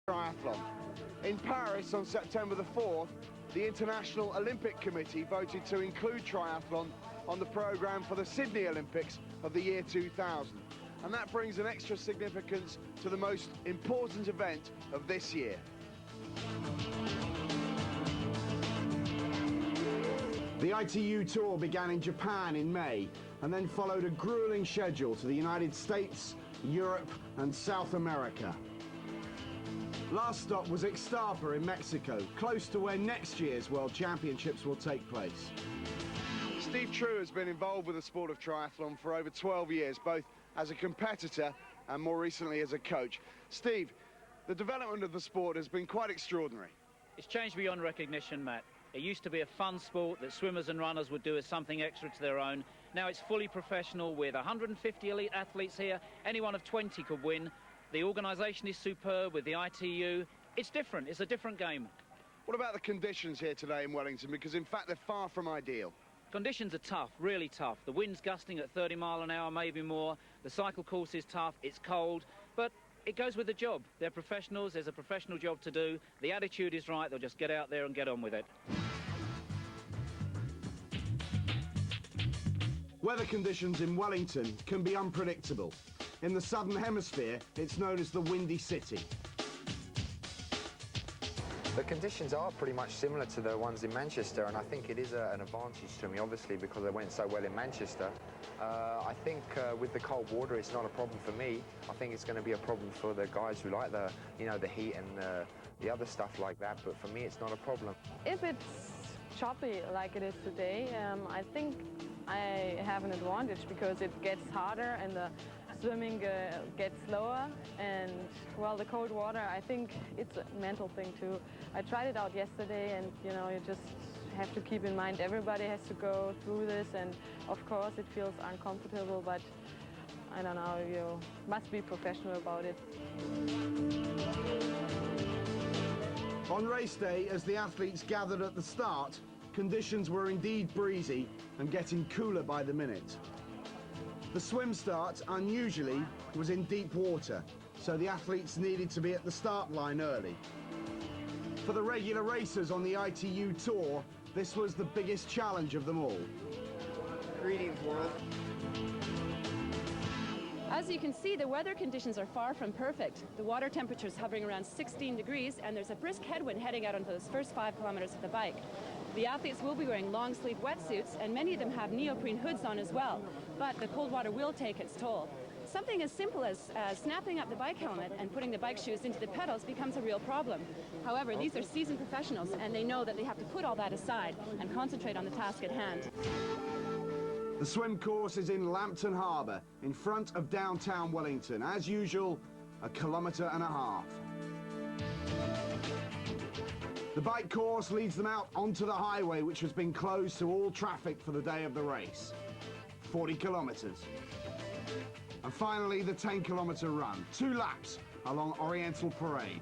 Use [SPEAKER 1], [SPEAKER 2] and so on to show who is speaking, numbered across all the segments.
[SPEAKER 1] Triathlon. In Paris on September the 4th, the International Olympic Committee voted to include triathlon on the programme for the Sydney Olympics of the year 2000. And that brings an extra significance to the most important event of this year. The ITU Tour began in Japan in May and then followed a grueling schedule to the United States, Europe and South America. Last stop was Ixtapa in Mexico, close to where next year's World Championships will take place. Steve True has been involved with the sport of triathlon for over 12 years, both as a competitor and more recently as a coach. Steve, the development of the sport has been quite extraordinary.
[SPEAKER 2] It's changed beyond recognition, Matt. It used to be a fun sport that swimmers and runners would do as something extra to their own. Now it's fully professional with 150 elite athletes here. Any one of 20 could win. The organisation is superb with the ITU. It's different. It's a different game.
[SPEAKER 1] What about the conditions here today in Wellington? Because in fact they're far from ideal.
[SPEAKER 2] Conditions are tough, really tough. The wind's gusting at 30 mile an hour, maybe more. The cycle course is tough. It's cold, but it goes with the job. They're professionals. There's a professional job to do. The attitude is right. They'll just get out there and get on with it.
[SPEAKER 1] Weather conditions in Wellington can be unpredictable. In the Southern Hemisphere, it's known as the Windy City.
[SPEAKER 3] The conditions are pretty much similar to the ones in Manchester, and I think it is an advantage to me, obviously, because I went so well in Manchester. I think with the cold water, it's not a problem for me. I think it's going to be a problem for the guys who like the heat and the other stuff like that, but for me, it's not a problem.
[SPEAKER 4] If it's choppy like it is today, I think I have an advantage because it gets harder and the swimming gets slower, and well, the cold water, I think it's a mental thing too. I tried it out yesterday, and you just have to keep in mind everybody has to go through this, and of course it feels uncomfortable, but I don't know, you must be professional about it.
[SPEAKER 1] On race day, as the athletes gathered at the start, conditions were indeed breezy and getting cooler by the minute. The swim start, unusually, was in deep water, so the athletes needed to be at the start line early. For the regular racers on the ITU Tour, this was the biggest challenge of them all.
[SPEAKER 5] Greetings, world.
[SPEAKER 6] As you can see, the weather conditions are far from perfect. The water temperature is hovering around 16 degrees, and there's a brisk headwind heading out onto those first 5 kilometers of the bike. The athletes will be wearing long-sleeve wetsuits, and many of them have neoprene hoods on as well. But the cold water will take its toll. Something as simple as snapping up the bike helmet and putting the bike shoes into the pedals becomes a real problem. However, these are seasoned professionals, and they know that they have to put all that aside and concentrate on the task at hand.
[SPEAKER 1] The swim course is in Lambton Harbour, in front of downtown Wellington. As usual, 1.5 kilometres. The bike course leads them out onto the highway, which has been closed to all traffic for the day of the race. 40 kilometres. And finally, the 10-kilometre run. 2 laps along Oriental Parade.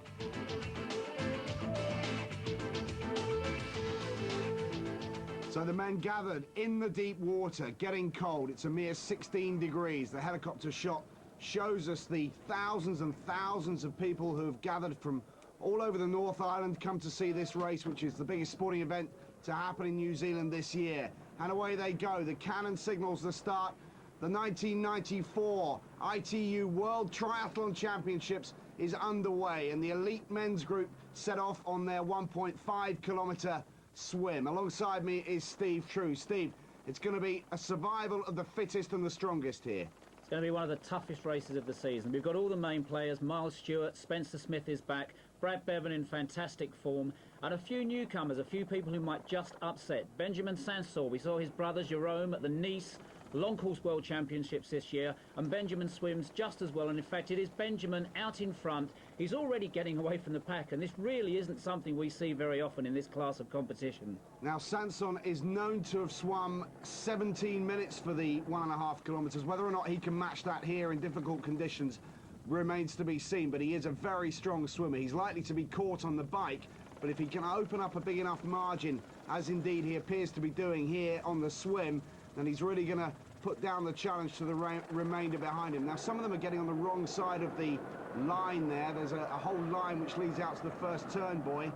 [SPEAKER 1] So the men gathered in the deep water, getting cold. It's a mere 16 degrees. The helicopter shot shows us the thousands and thousands of people who have gathered from all over the North Island, come to see this race, which is the biggest sporting event to happen in New Zealand this year. And away they go. The cannon signals the start. The 1994 ITU World Triathlon Championships is underway, and the elite men's group set off on their 1.5-kilometre swim. Alongside me is Steve True. Steve, it's going to be a survival of the fittest and the strongest here.
[SPEAKER 2] It's going to be one of the toughest races of the season. We've got all the main players. Miles Stewart, Spencer Smith is back, Brad Bevan in fantastic form, and a few newcomers, a few people who might just upset. Benjamin Sansor, we saw his brother Jerome at the Nice Long Course World Championships this year, and Benjamin swims just as well, and in fact it is Benjamin out in front. He's already getting away from the pack, and this really isn't something we see very often in this class of competition.
[SPEAKER 1] Now Sanson is known to have swum 17 minutes for the 1.5 kilometres. Whether or not he can match that here in difficult conditions remains to be seen, but he is a very strong swimmer. He's likely to be caught on the bike, but if he can open up a big enough margin, as indeed he appears to be doing here on the swim, then he's really going to put down the challenge to the remainder behind him. Now, some of them are getting on the wrong side of the line there. There's a whole line which leads out to the first turn, boy.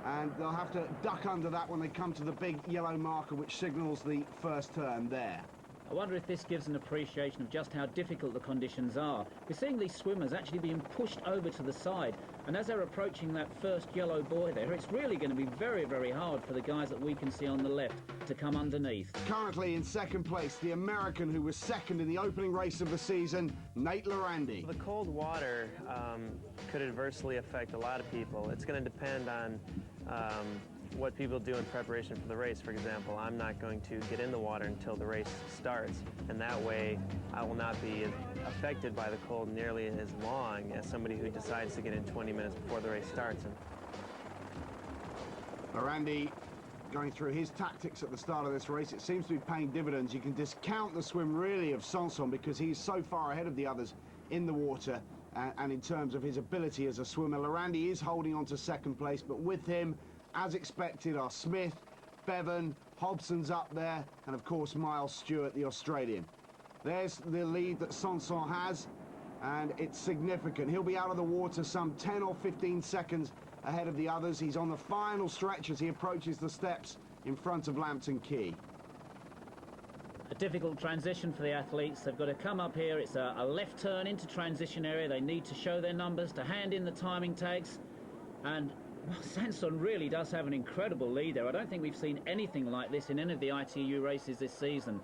[SPEAKER 1] And they'll have to duck under that when they come to the big yellow marker which signals the first turn there.
[SPEAKER 2] I wonder if this gives an appreciation of just how difficult the conditions are. We're seeing these swimmers actually being pushed over to the side, and as they're approaching that first yellow buoy there, it's really going to be very, very hard for the guys that we can see on the left to come underneath.
[SPEAKER 1] Currently in second place, the American who was second in the opening race of the season, Nate Lorandi.
[SPEAKER 7] The cold water could adversely affect a lot of people. It's going to depend on what people do in preparation for the race. For example, I'm not going to get in the water until the race starts, and that way I will not be affected by the cold nearly as long as somebody who decides to get in 20 minutes before the race starts.
[SPEAKER 1] Lorandi going through his tactics at the start of this race. It seems to be paying dividends. You can discount the swim really of Sanson because he's so far ahead of the others in the water and in terms of his ability as a swimmer. Lorandi is holding on to second place, but with him, as expected, are Smith, Bevan, Hobson's up there, and of course Miles Stewart, the Australian. There's the lead that Sanson has, and it's significant. He'll be out of the water some 10 or 15 seconds ahead of the others. He's on the final stretch as he approaches the steps in front of Lambton Quay.
[SPEAKER 2] A difficult transition for the athletes. They've got to come up here. It's a left turn into transition area. They need to show their numbers, to hand in the timing tags, and well, Sanson really does have an incredible lead there. I don't think we've seen anything like this in any of the ITU races this season.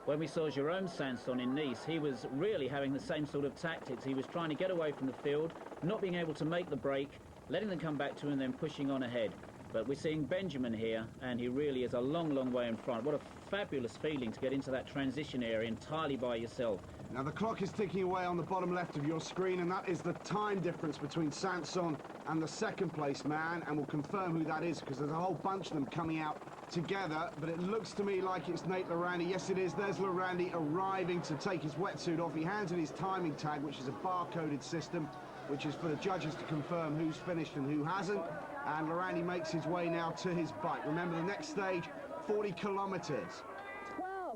[SPEAKER 2] When we saw Jérôme Sanson in Nice, he was really having the same sort of tactics. He was trying to get away from the field, not being able to make the break, letting them come back to him and then pushing on ahead. But we're seeing Benjamin here, and he really is a long, long way in front. What a fabulous feeling to get into that transition area entirely by yourself.
[SPEAKER 1] Now the clock is ticking away on the bottom left of your screen, and that is the time difference between Sanson and the second place man, and we'll confirm who that is because there's a whole bunch of them coming out together, but it looks to me like it's Nate Lorandi. Yes, it is. There's Lorandi arriving to take his wetsuit off. He hands in his timing tag, which is a bar-coded system, which is for the judges to confirm who's finished and who hasn't. And Lorandi makes his way now to his bike. Remember, the next stage, 40 kilometres.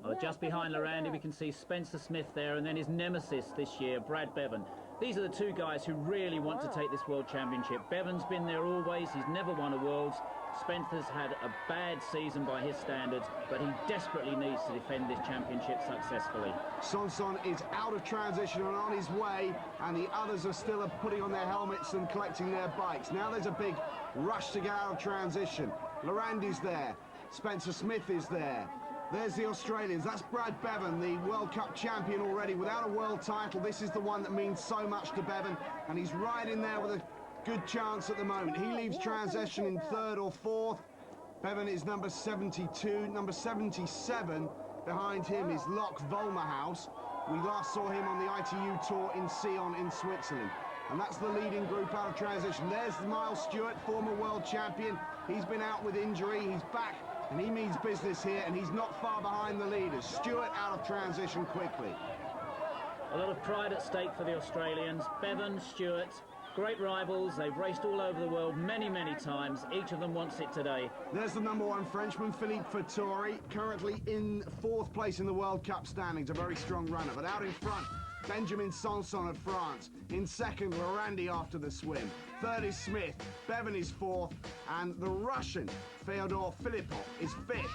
[SPEAKER 2] Well, just behind Lorandi, we can see Spencer Smith there, and then his nemesis this year, Brad Bevan. These are the two guys who really want to take this World Championship. Bevan's been there always. He's never won a Worlds. Spencer's had a bad season by his standards, but he desperately needs to defend this championship successfully.
[SPEAKER 1] Sanson is out of transition and on his way, and the others are still putting on their helmets and collecting their bikes. Now there's a big rush to get out of transition. Lorandi's there. Spencer Smith is there. There's the Australians. That's Brad Bevan, the World Cup champion already without a world title. This is the one that means so much to Bevan, and he's right in there with a good chance at the moment. He leaves transition in third or fourth. Bevan is number 72. Number 77 behind him is Locke Volmerhaus. We last saw him on the ITU tour in Sion in Switzerland. And that's the leading group out of transition. There's Miles Stewart, former world champion. He's been out with injury. He's back, and he means business here, and he's not far behind the leaders. Stewart out of transition quickly.
[SPEAKER 2] A lot of pride at stake for the Australians. Bevan, Stewart, great rivals. They've raced all over the world many, many times. Each of them wants it today.
[SPEAKER 1] There's the number one Frenchman, Philippe Fattori, currently in fourth place in the World Cup standings. A very strong runner. But out in front, Benjamin Sanson of France. In second, Lorandi after the swim. Third is Smith. Bevan is fourth. And the Russian, Fyodor Filipov, is fifth.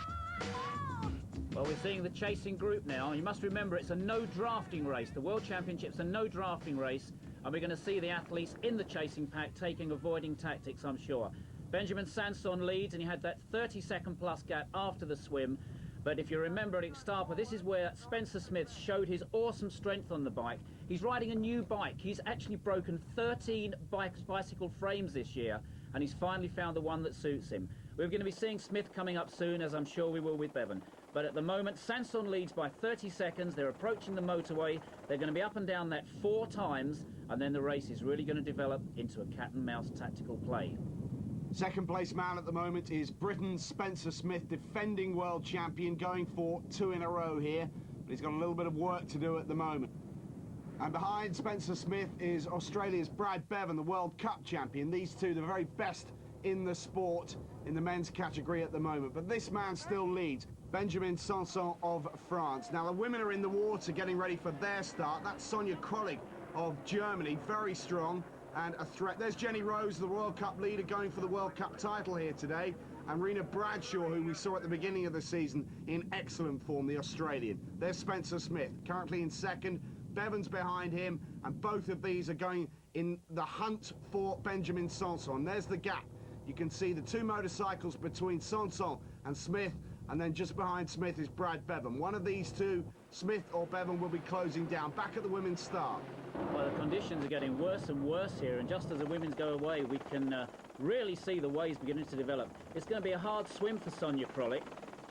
[SPEAKER 2] Well, we're seeing the chasing group now. You must remember it's a no drafting race. The World Championship's a no drafting race. And we're going to see the athletes in the chasing pack taking avoiding tactics, I'm sure. Benjamin Sanson leads, and he had that 30-second plus gap after the swim. But if you remember at Ixtapa, this is where Spencer Smith showed his awesome strength on the bike. He's riding a new bike. He's actually broken 13 bicycle frames this year, and he's finally found the one that suits him. We're going to be seeing Smith coming up soon, as I'm sure we will with Bevan. But at the moment, Sanson leads by 30 seconds. They're approaching the motorway. They're going to be up and down that 4 times, and then the race is really going to develop into a cat-and-mouse tactical play.
[SPEAKER 1] Second place man at the moment is Britain's Spencer Smith, defending world champion, going for 2 in a row here. But he's got a little bit of work to do at the moment. And behind Spencer Smith is Australia's Brad Bevan, the World Cup champion. These two, the very best in the sport in the men's category at the moment. But this man still leads, Benjamin Sanson of France. Now the women are in the water getting ready for their start. That's Sonia Krolik of Germany, very strong and a threat. There's Jenny Rose, the World Cup leader, going for the World Cup title here today. And Rena Bradshaw, who we saw at the beginning of the season in excellent form, the Australian. There's Spencer Smith, currently in second. Bevan's behind him, and both of these are going in the hunt for Benjamin Sanson. There's the gap. You can see the two motorcycles between Sanson and Smith, and then just behind Smith is Brad Bevan. One of these two, Smith or Bevan, will be closing down. Back at the women's start.
[SPEAKER 2] Well, the conditions are getting worse and worse here, and just as the women's go away, we can really see the waves beginning to develop. It's going to be a hard swim for Sonia Krolik.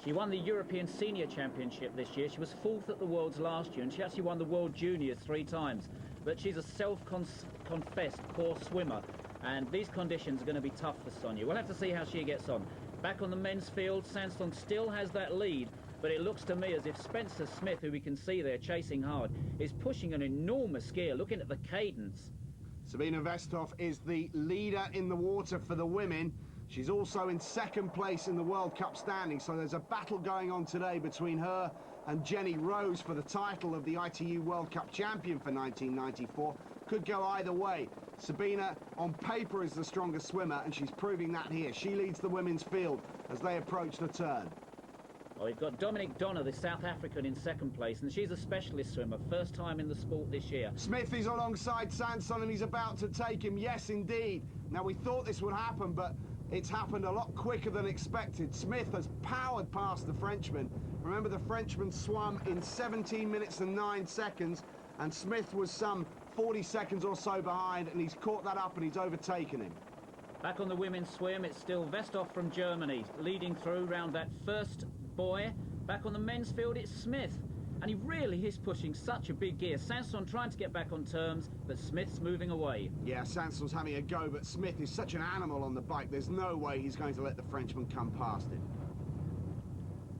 [SPEAKER 2] She won the European Senior Championship this year. She was 4th at the Worlds last year, and she actually won the World Juniors 3 times. But she's a self-confessed poor swimmer, and these conditions are going to be tough for Sonia. We'll have to see how she gets on. Back on the men's field, Sanson still has that lead, but it looks to me as if Spencer Smith, who we can see there chasing hard, is pushing an enormous gear. Looking at the cadence.
[SPEAKER 1] Sabina Vesthoff is the leader in the water for the women. She's also in second place in the World Cup standings, so there's a battle going on today between her and Jenny Rose for the title of the ITU World Cup champion for 1994. Could go either way. Sabina, on paper, is the strongest swimmer, and she's proving that here. She leads the women's field as they approach the turn.
[SPEAKER 2] Well, we've got Dominic Donner, the South African, in second place, and she's a specialist swimmer, first time in the sport this year.
[SPEAKER 1] Smith is alongside Sanson, and he's about to take him. Yes, indeed. Now, we thought this would happen, but it's happened a lot quicker than expected. Smith has powered past the Frenchman. Remember, the Frenchman swam in 17 minutes and 9 seconds, and Smith was some 40 seconds or so behind, and he's caught that up and he's overtaken him.
[SPEAKER 2] Back on the women's swim, it's still Vesthoff from Germany, leading through round that first buoy. Back on the men's field, it's Smith. And he really is pushing such a big gear. Sanson trying to get back on terms, but Smith's moving away.
[SPEAKER 1] Yeah, Sanson's having a go, but Smith is such an animal on the bike, there's no way he's going to let the Frenchman come past him.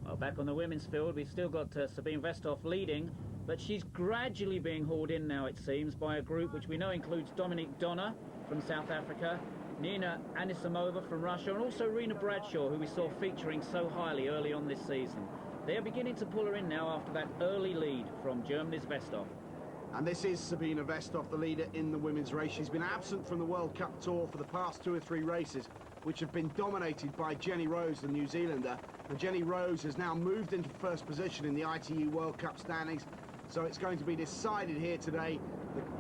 [SPEAKER 2] Well, back on the women's field, we've still got Sabine Vesthoff leading, but she's gradually being hauled in now, it seems, by a group which we know includes Dominic Donner from South Africa, Nina Anisimova from Russia, and also Rena Bradshaw, who we saw featuring so highly early on this season. They are beginning to pull her in now after that early lead from Germany's Vesthoff.
[SPEAKER 1] And this is Sabina Vesthoff, the leader in the women's race. She's been absent from the World Cup Tour for the past 2 or 3 races, which have been dominated by Jenny Rose, the New Zealander. And Jenny Rose has now moved into first position in the ITU World Cup standings. So it's going to be decided here today,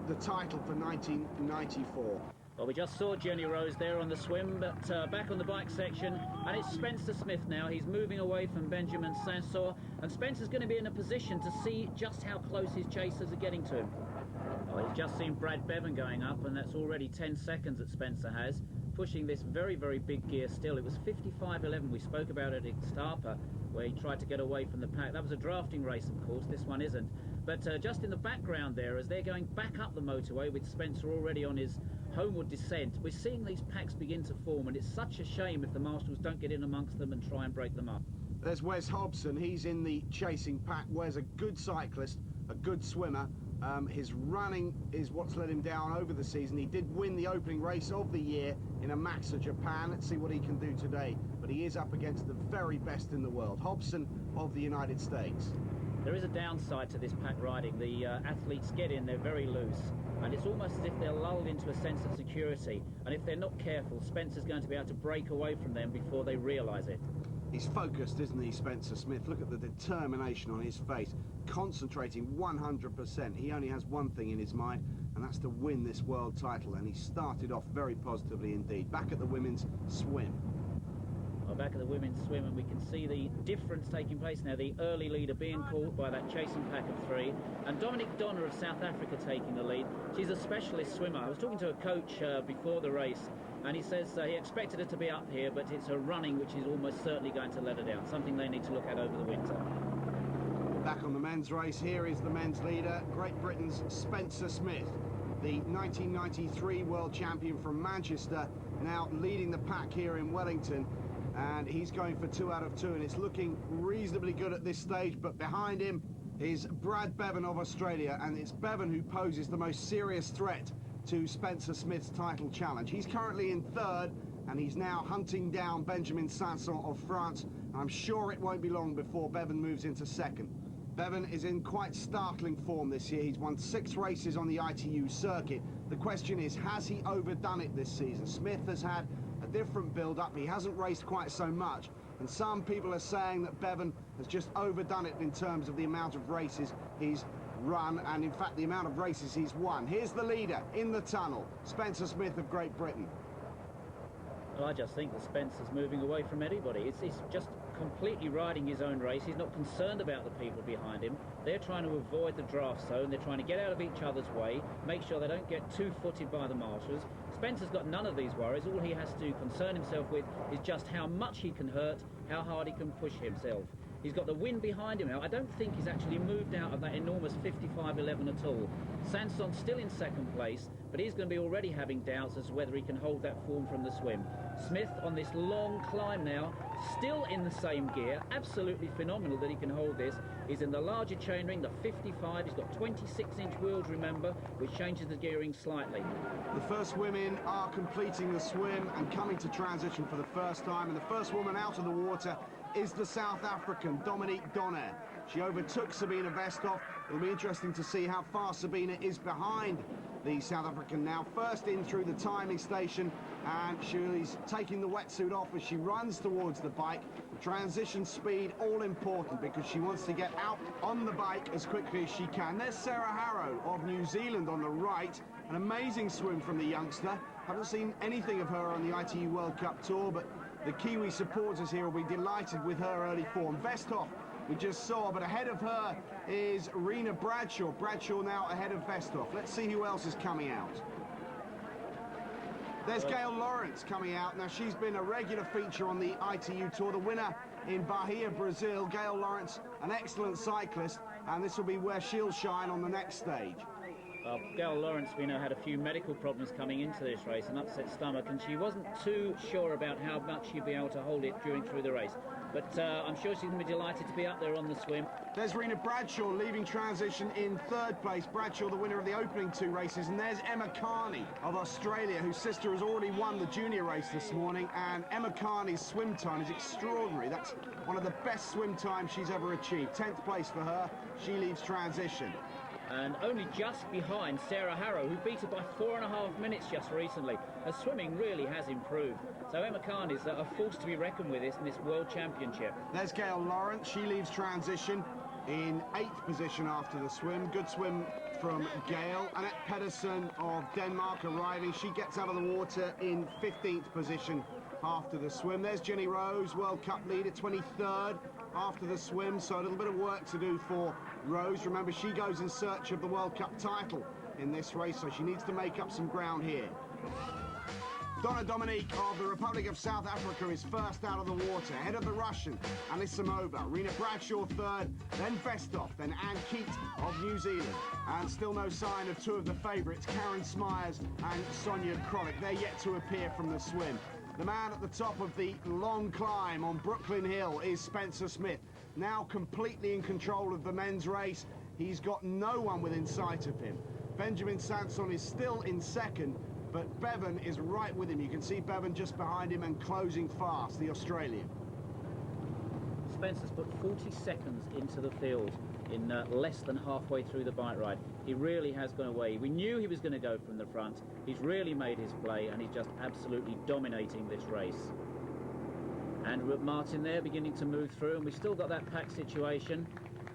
[SPEAKER 1] the title for 1994.
[SPEAKER 2] Well, we just saw Jenny Rose there on the swim, but back on the bike section, and it's Spencer Smith now. He's moving away from Benjamin Sanson, and Spencer's going to be in a position to see just how close his chasers are getting to him. Well, he's just seen Brad Bevan going up, and that's already 10 seconds that Spencer has, pushing this very, very big gear still. It was 55.11. We spoke about it at Starper, where he tried to get away from the pack. That was a drafting race, of course. This one isn't. But just in the background there, as they're going back up the motorway with Spencer already on his homeward descent, we're seeing these packs begin to form, and it's such a shame if the marshals don't get in amongst them and try and break them up.
[SPEAKER 1] There's Wes Hobson. He's in the chasing pack. Wes, a good cyclist, a good swimmer. His running is what's let him down over the season. He did win the opening race of the year in a Maxa Japan. Let's see what he can do today. But he is up against the very best in the world. Hobson of the United States.
[SPEAKER 2] There is a downside to this pack riding. The athletes get in, they're very loose, and it's almost as if they're lulled into a sense of security. And if they're not careful, Spencer's going to be able to break away from them before they realise it.
[SPEAKER 1] He's focused, isn't he, Spencer Smith? Look at the determination on his face, concentrating 100%. He only has one thing in his mind, and that's to win this world title. And he started off very positively indeed. Back at the women's swim.
[SPEAKER 2] Well, back at the women's swim, and we can see the difference taking place now. The early leader being caught by that chasing pack of 3, and Dominic Donner of South Africa taking the lead. She's a specialist swimmer. I was talking to a coach before the race, and he says he expected her to be up here, but it's her running which is almost certainly going to let her down, something they need to look at over the winter.
[SPEAKER 1] Back on the men's race, here is the men's leader, Great Britain's Spencer Smith, the 1993 world champion from Manchester, now leading the pack here in Wellington. And he's going for 2 out of 2, and it's looking reasonably good at this stage. But behind him is Brad Bevan of Australia, and it's Bevan who poses the most serious threat to Spencer Smith's title challenge. He's currently in 3rd, and he's now hunting down Benjamin Sanson of France. And I'm sure it won't be long before Bevan moves into 2nd. Bevan is in quite startling form this year. He's won 6 races on the ITU circuit. The question is, has he overdone it this season? Smith has had a different build-up. He hasn't raced quite so much. And some people are saying that Bevan has just overdone it in terms of the amount of races he's run and, in fact, the amount of races he's won. Here's the leader in the tunnel, Spencer Smith of Great Britain.
[SPEAKER 2] Well, I just think that Spencer's moving away from anybody. He's just completely riding his own race. He's not concerned about the people behind him. They're trying to avoid the draft zone. They're trying to get out of each other's way, make sure they don't get two-footed by the marshals. Spencer's got none of these worries. All he has to concern himself with is just how much he can hurt, how hard he can push himself. He's got the wind behind him now. I don't think he's actually moved out of that enormous 55.11 at all. Sanson's still in second place, but he's going to be already having doubts as to whether he can hold that form from the swim. Smith on this long climb now, still in the same gear. Absolutely phenomenal that he can hold this. He's in the larger chainring, the 55. He's got 26-inch wheels, remember, which changes the gearing slightly.
[SPEAKER 1] The first women are completing the swim and coming to transition for the first time. And the first woman out of the water is the South African, Dominique Donner. She overtook Sabina Westhoff. It'll be interesting to see how far Sabina is behind the South African now. First in through the timing station, and she's taking the wetsuit off as she runs towards the bike. Transition speed, all important, because she wants to get out on the bike as quickly as she can. There's Sarah Harrow of New Zealand on the right. An amazing swim from the youngster. Haven't seen anything of her on the ITU World Cup Tour, but the Kiwi supporters here will be delighted with her early form. Westhoff, we just saw, but ahead of her is Rena Bradshaw. Bradshaw now ahead of Westhoff. Let's see who else is coming out. There's Gail Lawrence coming out. Now, she's been a regular feature on the ITU Tour, the winner in Bahia, Brazil. Gail Lawrence, an excellent cyclist, and this will be where she'll shine on the next stage.
[SPEAKER 2] Gail Lawrence, we know, had a few medical problems coming into this race, an upset stomach, and she wasn't too sure about how much she'd be able to hold it through the race. But I'm sure she's going to be delighted to be up there on the swim.
[SPEAKER 1] There's Rena Bradshaw leaving transition in 3rd place. Bradshaw, the winner of the opening 2 races. And there's Emma Carney of Australia, whose sister has already won the junior race this morning. And Emma Carney's swim time is extraordinary. That's one of the best swim times she's ever achieved. 10th place for her. She leaves transition.
[SPEAKER 2] And only just behind Sarah Harrow, who beat her by 4.5 minutes just recently. Her swimming really has improved. So Emma Carney's a force to be reckoned with in this World Championship.
[SPEAKER 1] There's Gail Lawrence. She leaves transition in 8th position after the swim. Good swim from Gail. Annette Pedersen of Denmark arriving. She gets out of the water in 15th position after the swim. There's Jenny Rose, World Cup leader, 23rd after the swim. So a little bit of work to do for Rose. Remember, she goes in search of the World Cup title in this race, so she needs to make up some ground here. Donna Dominique of the Republic of South Africa is first out of the water, ahead of the Russian, Anisimova. Rena Bradshaw 3rd, then Westhoff, then Anne Keat of New Zealand. And still no sign of 2 of the favourites, Karen Smyers and Sonia Krolick. They're yet to appear from the swim. The man at the top of the long climb on Brooklyn Hill is Spencer Smith, now completely in control of the men's race. He's got no one within sight of him. Benjamin Sanson is still in 2nd, but Bevan is right with him. You can see Bevan just behind him and closing fast, the Australian.
[SPEAKER 2] Spencer's put 40 seconds into the field in less than halfway through the bike ride. He really has gone away. We knew he was going to go from the front. He's really made his play, and he's just absolutely dominating this race. Andrew Martin there beginning to move through, and we've still got that pack situation.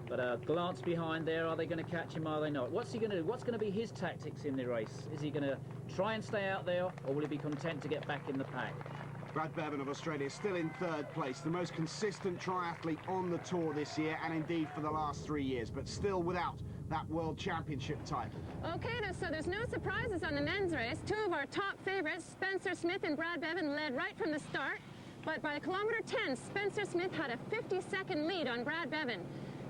[SPEAKER 2] But a glance behind there, are they going to catch him, are they not? What's he going to do? What's going to be his tactics in the race? Is he going to try and stay out there, or will he be content to get back in the pack?
[SPEAKER 1] Brad Bevan of Australia is still in 3rd place, the most consistent triathlete on the tour this year, and indeed for the last 3 years, but still without that World Championship title.
[SPEAKER 8] Okay, so there's no surprises on the men's race. 2 of our top favourites, Spencer Smith and Brad Bevan, led right from the start. But by kilometre 10, Spencer Smith had a 50-second lead on Brad Bevan.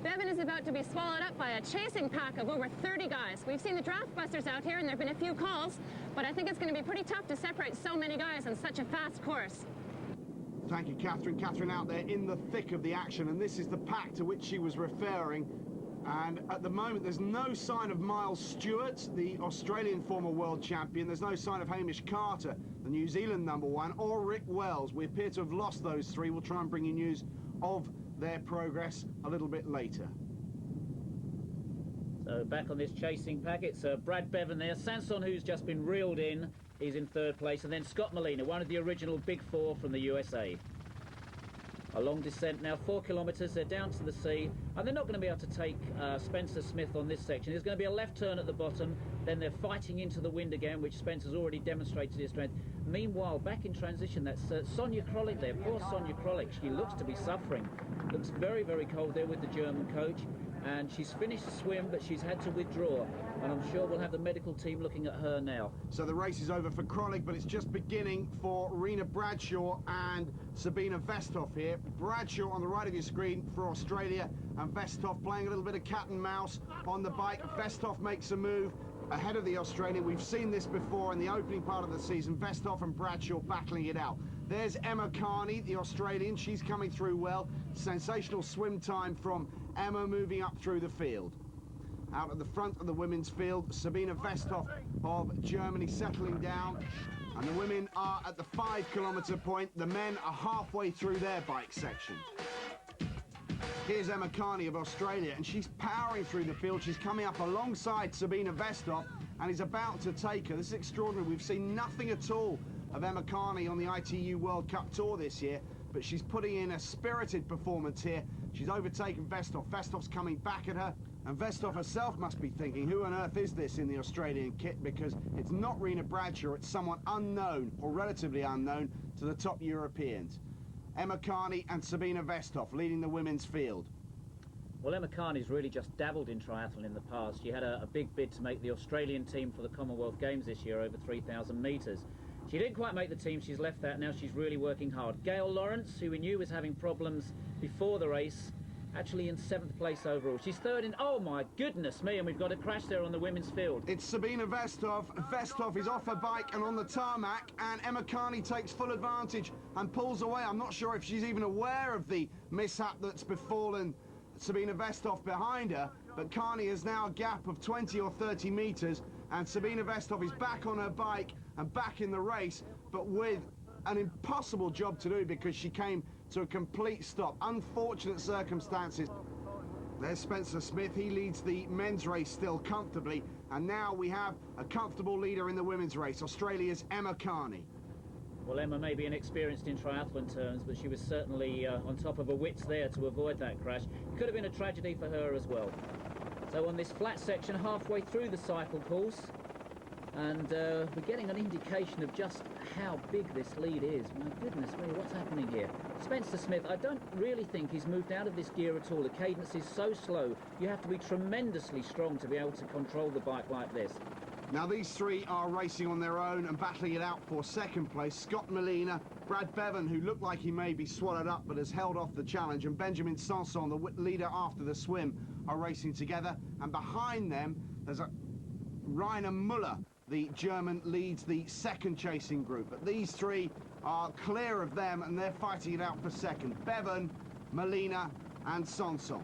[SPEAKER 8] Bevan is about to be swallowed up by a chasing pack of over 30 guys. We've seen the draft busters out here, and there have been a few calls, but I think it's going to be pretty tough to separate so many guys on such a fast course.
[SPEAKER 1] Thank you, Catherine. Catherine out there in the thick of the action, and this is the pack to which she was referring. And at the moment, there's no sign of Miles Stewart, the Australian former world champion. There's no sign of Hamish Carter, the New Zealand #1, or Rick Wells. We appear to have lost those 3. We'll try and bring you news of their progress a little bit later.
[SPEAKER 2] So back on this chasing pack, it's Brad Bevan there. Sanson, who's just been reeled in, he's in third place. And then Scott Molina, one of the original Big Four from the USA. A long descent now, 4 kilometres, they're down to the sea. And they're not going to be able to take Spencer Smith on this section. There's going to be a left turn at the bottom. Then they're fighting into the wind again, which Spencer's already demonstrated his strength. Meanwhile, back in transition, that's Sonia Krolik there. Poor Sonia Krolik, she looks to be suffering. Looks very, very cold there with the German coach. And she's finished the swim, but she's had to withdraw. And I'm sure we'll have the medical team looking at her now.
[SPEAKER 1] So the race is over for Krolik, but it's just beginning for Rena Bradshaw and Sabina Vesthoff here. Bradshaw on the right of your screen for Australia, and Vesthoff playing a little bit of cat and mouse on the bike. Vesthoff makes a move ahead of the Australian. We've seen this before in the opening part of the season. Vesthoff and Bradshaw battling it out. There's Emma Carney, the Australian. She's coming through well. Sensational swim time from Emma moving up through the field. Out at the front of the women's field, Sabina Vesthoff of Germany settling down. And the women are at the 5 kilometre point. The men are halfway through their bike section. Here's Emma Carney of Australia, and she's powering through the field. She's coming up alongside Sabina Vesthoff and is about to take her. This is extraordinary. We've seen nothing at all of Emma Carney on the ITU World Cup Tour this year, but she's putting in a spirited performance here. She's overtaken Vesthoff. Vesthoff's coming back at her, and Vesthoff herself must be thinking, who on earth is this in the Australian kit? Because it's not Rena Bradshaw, it's someone unknown, or relatively unknown, to the top Europeans. Emma Carney and Sabina Vesthoff leading the women's field.
[SPEAKER 2] Well, Emma Carney's really just dabbled in triathlon in the past. She had a big bid to make the Australian team for the Commonwealth Games this year, over 3,000 metres. She didn't quite make the team, she's left that, now she's really working hard. Gail Lawrence, who we knew was having problems before the race, actually in 7th place overall. She's third in, oh my goodness me, and we've got a crash there on the women's field.
[SPEAKER 1] It's Sabina Vesthoff. Vesthoff is off her bike and on the tarmac, and Emma Carney takes full advantage and pulls away. I'm not sure if she's even aware of the mishap that's befallen Sabina Vesthoff behind her, but Carney has now a gap of 20 or 30 metres, and Sabina Vesthoff is back on her bike and back in the race, but with an impossible job to do because she came to a complete stop. Unfortunate circumstances. There's Spencer Smith. He leads the men's race still comfortably, and now we have a comfortable leader in the women's race, Australia's Emma Carney.
[SPEAKER 2] Well, Emma may be inexperienced in triathlon terms, but she was certainly on top of her wits there to avoid that crash. It could have been a tragedy for her as well. So on this flat section, halfway through the cycle course, and we're getting an indication of just how big this lead is. My goodness me, what's happening here? Spencer Smith, I don't really think he's moved out of this gear at all. The cadence is so slow. You have to be tremendously strong to be able to control the bike like this.
[SPEAKER 1] Now these three are racing on their own and battling it out for second place. Scott Molina, Brad Bevan, who looked like he may be swallowed up but has held off the challenge, and Benjamin Sanson, the leader after the swim, are racing together. And behind them, there's a Rainer Müller. The German leads the second chasing group, but these three are clear of them and they're fighting it out for second. Bevan, Molina and Sanson.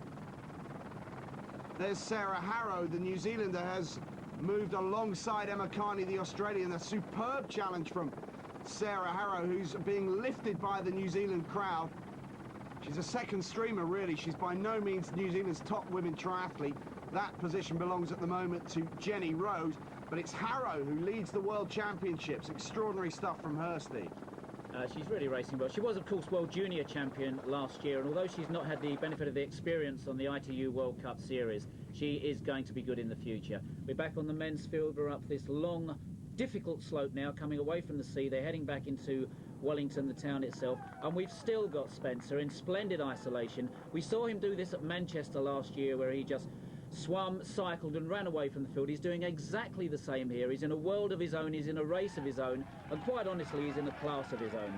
[SPEAKER 1] There's Sarah Harrow, the New Zealander, has moved alongside Emma Carney, the Australian. A superb challenge from Sarah Harrow, who's being lifted by the New Zealand crowd. She's a second streamer, really. She's by no means New Zealand's top women triathlete. That position belongs at the moment to Jenny Rose. But it's Harrow who leads the World Championships. Extraordinary stuff from her, Steve.
[SPEAKER 2] She's really racing well. She was, of course, World Junior Champion last year, and although she's not had the benefit of the experience on the ITU World Cup Series, she is going to be good in the future. We're back on the men's field. We're up this long, difficult slope now, coming away from the sea. They're heading back into Wellington, the town itself, and we've still got Spencer in splendid isolation. We saw him do this at Manchester last year, where he just swum, cycled and ran away from the field. He's doing exactly the same here. He's in a world of his own, he's in a race of his own, and quite honestly, he's in a class of his own.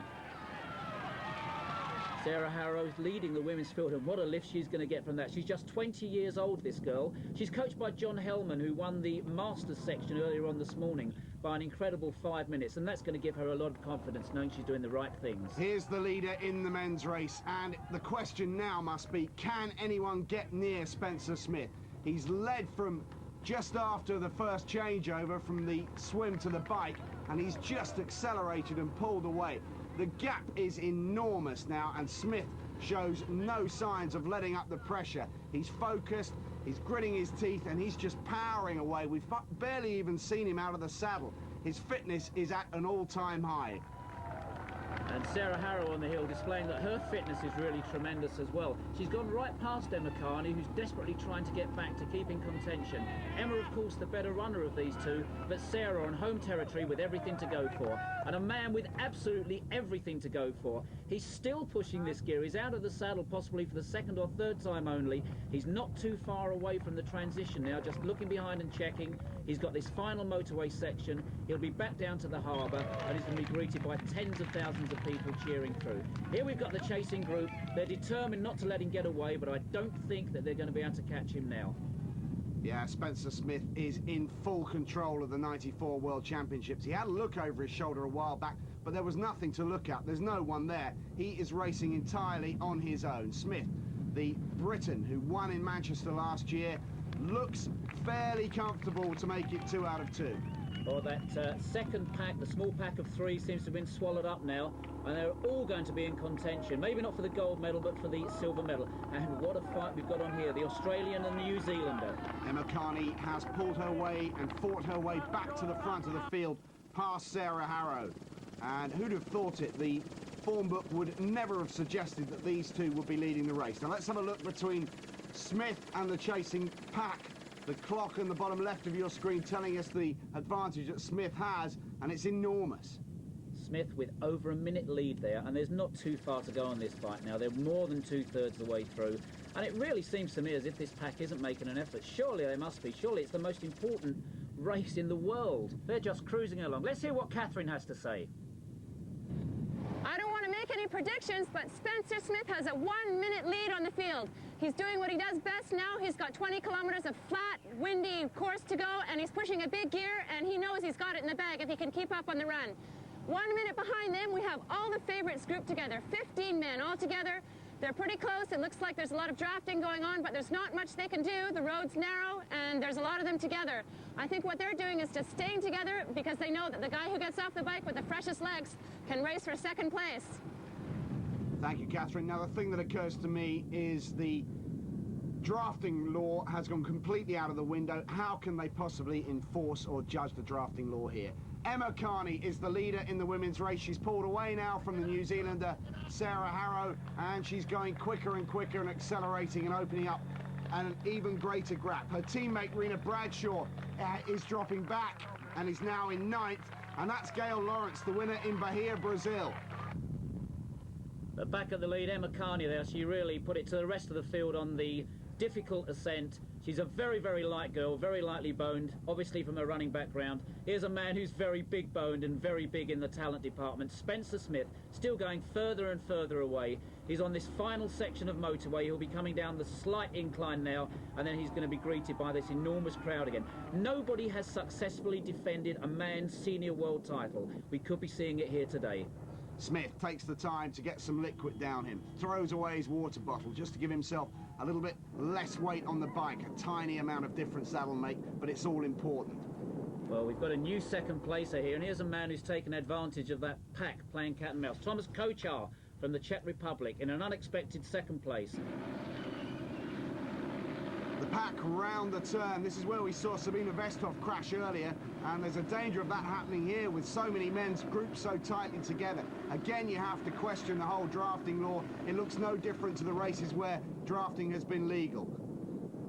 [SPEAKER 2] Sarah Harrow's leading the women's field, and what a lift she's going to get from that. She's just 20 years old, this girl. She's coached by John Hellman, who won the Masters section earlier on this morning by an incredible 5 minutes, and that's going to give her a lot of confidence, knowing she's doing the right things.
[SPEAKER 1] Here's the leader in the men's race, and the question now must be, can anyone get near Spencer Smith? He's led from just after the first changeover from the swim to the bike, and he's just accelerated and pulled away. The gap is enormous now, and Smith shows no signs of letting up the pressure. He's focused, He's gritting his teeth and he's just powering away. We've barely even seen him out of the saddle. His fitness is at an all-time high.
[SPEAKER 2] And Sarah Harrow on the hill displaying that her fitness is really tremendous as well. She's gone right past Emma Carney, who's desperately trying to get back to keep in contention. Emma, of course, the better runner of these two, but Sarah on home territory with everything to go for. And a man with absolutely everything to go for. He's still pushing this gear. He's out of the saddle possibly for the second or third time only. He's not too far away from the transition now, just looking behind and checking. He's got this final motorway section. He'll be back down to the harbour and he's going to be greeted by tens of thousands of people cheering through. Here we've got the chasing group. They're determined not to let him get away, but I don't think that they're going to be able to catch him now.
[SPEAKER 1] Yeah, Spencer Smith is in full control of the 94 World Championships. He had a look over his shoulder a while back, but there was nothing to look at. There's no one there. He is racing entirely on his own. Smith, the Briton who won in Manchester last year, looks fairly comfortable to make it 2 out of 2.
[SPEAKER 2] Well, that second pack, the small pack of 3, seems to have been swallowed up now, and they're all going to be in contention. Maybe not for the gold medal, but for the silver medal. And what a fight we've got on here, the Australian and the New Zealander.
[SPEAKER 1] Emma Carney has pulled her way and fought her way back to the front of the field, past Sarah Harrow. And who'd have thought it? The form book would never have suggested that these two would be leading the race. Now let's have a look between Smith and the chasing pack. The clock on the bottom left of your screen telling us the advantage that Smith has, and it's enormous.
[SPEAKER 2] Smith with over a minute lead there, and there's not too far to go on this fight now. They're more than 2/3 the way through, and it really seems to me as if this pack isn't making an effort. Surely they must be. Surely it's the most important race in the world. They're just cruising along. Let's hear what Catherine has to say.
[SPEAKER 8] I don't want to make any predictions, but Spencer Smith has a 1-minute lead on the field. He's doing what he does best now. He's got 20 kilometers of flat, windy course to go, and he's pushing a big gear, and he knows he's got it in the bag if he can keep up on the run. 1 minute behind them, we have all the favorites grouped together, 15 men all together. They're pretty close. It looks like there's a lot of drafting going on, but there's not much they can do. The road's narrow, and there's a lot of them together. I think what they're doing is just staying together because they know that the guy who gets off the bike with the freshest legs can race for second place.
[SPEAKER 1] Thank you, Catherine. Now, the thing that occurs to me is the drafting law has gone completely out of the window. How can they possibly enforce or judge the drafting law here? Emma Carney is the leader in the women's race. She's pulled away now from the New Zealander, Sarah Harrow, and she's going quicker and quicker and accelerating and opening up an even greater gap. Her teammate, Rena Bradshaw, is dropping back and is now in 9th, and that's Gail Lawrence, the winner in Bahia, Brazil.
[SPEAKER 2] But back at the lead, Emma Carney there, she really put it to the rest of the field on the difficult ascent. She's a very, very light girl, very lightly boned, obviously from her running background. Here's a man who's very big boned and very big in the talent department. Spencer Smith, still going further and further away. He's on this final section of motorway. He'll be coming down the slight incline now, and then he's going to be greeted by this enormous crowd again. Nobody has successfully defended a man's senior world title. We could be seeing it here today.
[SPEAKER 1] Smith takes the time to get some liquid down him, throws away his water bottle just to give himself a little bit less weight on the bike. A tiny amount of difference that'll make, but it's all important.
[SPEAKER 2] Well, we've got a new second placer here, and here's a man who's taken advantage of that pack playing cat and mouse. Thomas Kochar from the Czech Republic in an unexpected second place.
[SPEAKER 1] The pack round the turn. This is where we saw Sabina Vestov crash earlier, and there's a danger of that happening here with so many men's grouped so tightly together. Again, you have to question the whole drafting law. It looks no different to the races where drafting has been legal.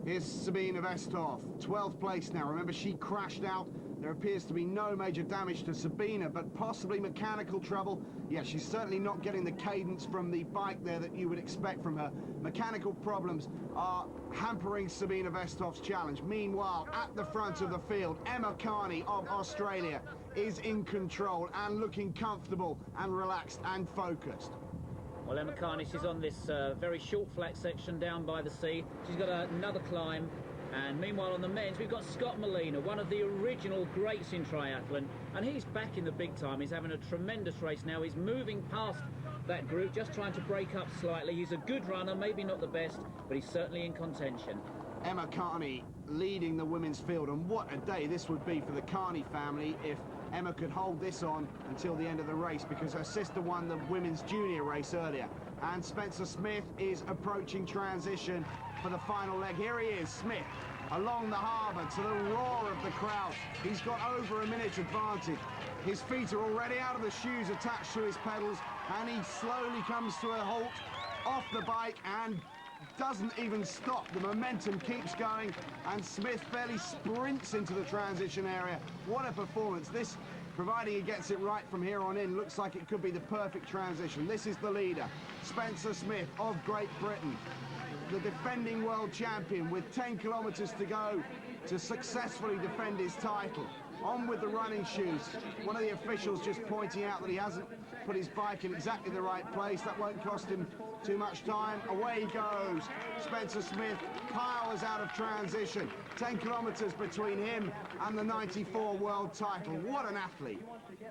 [SPEAKER 1] Here's Sabina Vestov, 12th place now. Remember, she crashed out. There appears to be no major damage to Sabina, but possibly mechanical trouble. Yeah, she's certainly not getting the cadence from the bike there that you would expect from her. Mechanical problems are hampering Sabina Vestov's challenge. Meanwhile, at the front of the field, Emma Carney of Australia is in control and looking comfortable and relaxed and focused.
[SPEAKER 2] Well, Emma Carney, she's on this very short flat section down by the sea. She's got another climb. And meanwhile, on the men's, we've got Scott Molina, one of the original greats in triathlon, and he's back in the big time. He's having a tremendous race now. He's moving past that group, just trying to break up slightly. He's a good runner, maybe not the best, but he's certainly in contention.
[SPEAKER 1] Emma Carney leading the women's field, and what a day this would be for the Carney family if Emma could hold this on until the end of the race because her sister won the women's junior race earlier. And Spencer Smith is approaching transition for the final leg. Here he is, Smith, along the harbour to the roar of the crowd. He's got over a minute advantage. His feet are already out of the shoes attached to his pedals, and he slowly comes to a halt off the bike and doesn't even stop. The momentum keeps going, and Smith fairly sprints into the transition area. What a performance. This, providing he gets it right from here on in, looks like it could be the perfect transition. This is the leader, Spencer Smith of Great Britain, the defending world champion, with 10 kilometres to go to successfully defend his title. On with the running shoes. One of the officials just pointing out that he hasn't put his bike in exactly the right place. That won't cost him too much time. Away he goes. Spencer Smith powers out of transition. 10 kilometres between him and the 94 world title. What an athlete.